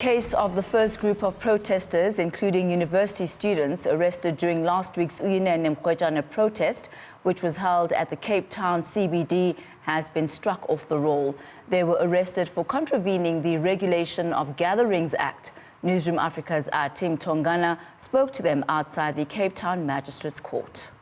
Case of the first group of protesters, including university students, arrested during last week's Uyinene Mrwetyana protest, which was held at the Cape Town CBD, has been struck off the roll. They were arrested for contravening the Regulation of Gatherings Act. Newzroom Afrika's Athi Mtongana spoke to them outside the Cape Town Magistrate's Court.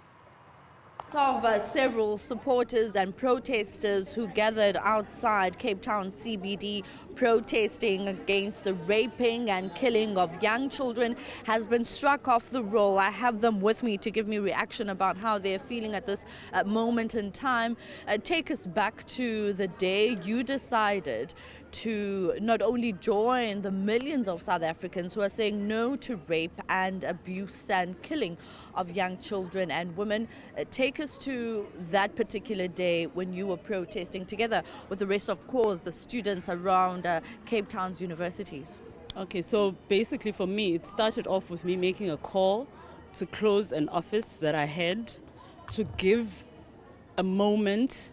Of several supporters and protesters who gathered outside Cape Town CBD protesting against the raping and killing of young children has been struck off the roll. I have them with me to give me reaction about how they're feeling at this moment in time. Take us back to the day you decided to not only join the millions of South Africans who are saying no to rape and abuse and killing of young children and women. Take us to that particular day when you were protesting together with the rest of, course, the students around Cape Town's universities. Okay, so basically for me, it started off with me making a call to close an office that I had to give a moment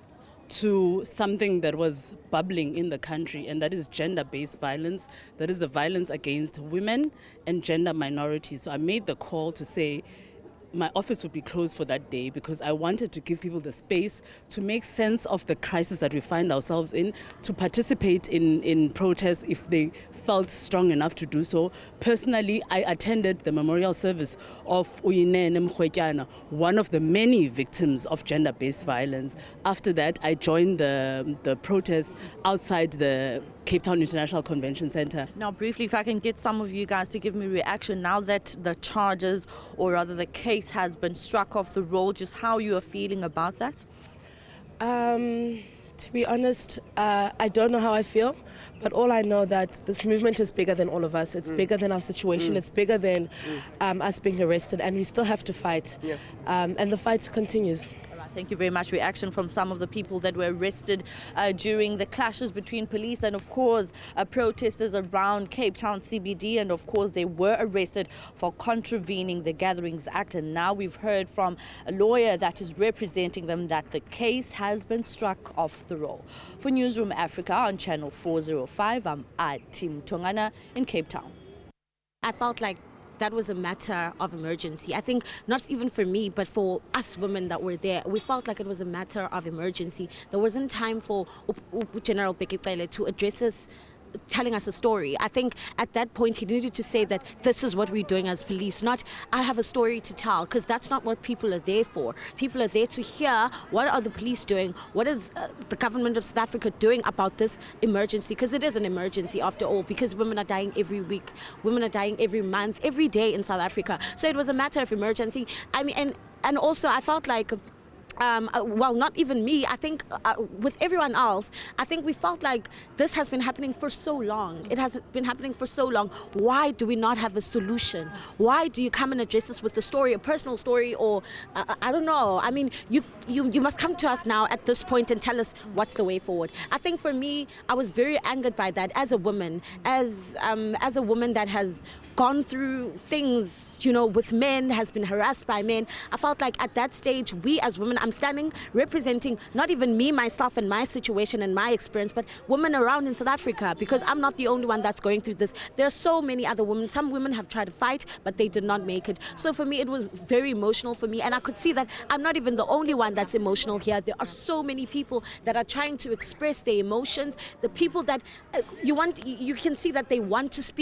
to something that was bubbling in the country, and that is gender-based violence. That is the violence against women and gender minorities. So I made the call to say my office would be closed for that day because I wanted to give people the space to make sense of the crisis that we find ourselves in, to participate in protests if they felt strong enough to do so. Personally, I attended the memorial service of Uyinene Mrwetyana, one of the many victims of gender-based violence. After that, I joined the protest outside the Cape Town International Convention Center. Now, briefly, if I can get some of you guys to give me reaction now that the charges, or rather the case, has been struck off the roll, just how you are feeling about that? To be honest, I don't know how I feel, but all I know that this movement is bigger than all of us. It's bigger than our situation. It's bigger than us being arrested, and we still have to fight. And the fight continues. Thank you very much. Reaction from some of the people that were arrested during the clashes between police and, of course, protesters around Cape Town CBD. And, of course, they were arrested for contravening the Gatherings Act. And now we've heard from a lawyer that is representing them that the case has been struck off the roll. For Newzroom Africa on Channel 405, I'm Athi Mtongana in Cape Town. I felt like that was a matter of emergency. I think not even for me, but for us women that were there, we felt like it was a matter of emergency. There wasn't time for General Bekele to address us, telling us a story. I think at that point he needed to say that this is what we're doing as police, not I have a story to tell, because that's not what people are there for. People are there to hear what are the police doing, what is the government of South Africa doing about this emergency, because it is an emergency after all, because women are dying every week, women are dying every month, every day in South Africa. So it was a matter of emergency. I mean, and also I felt like well, not even me, I think with everyone else, I think we felt like this has been happening for so long. It has been happening for so long. Why do we not have a solution? Why do you come and address us with a story, a personal story, or I don't know. I mean, you must come to us now at this point and tell us what's the way forward. I think for me, I was very angered by that as a woman, as a woman that has gone through things, you know, with men, has been harassed by men. I felt like at that stage, we as women, I'm standing representing not even me, myself, and my situation and my experience, but women around in South Africa, because I'm not the only one that's going through this. There are so many other women. Some women have tried to fight, but they did not make it. So for me, it was very emotional for me, and I could see that I'm not even the only one that's emotional here. There are so many people that are trying to express their emotions. The people that you can see that they want to speak.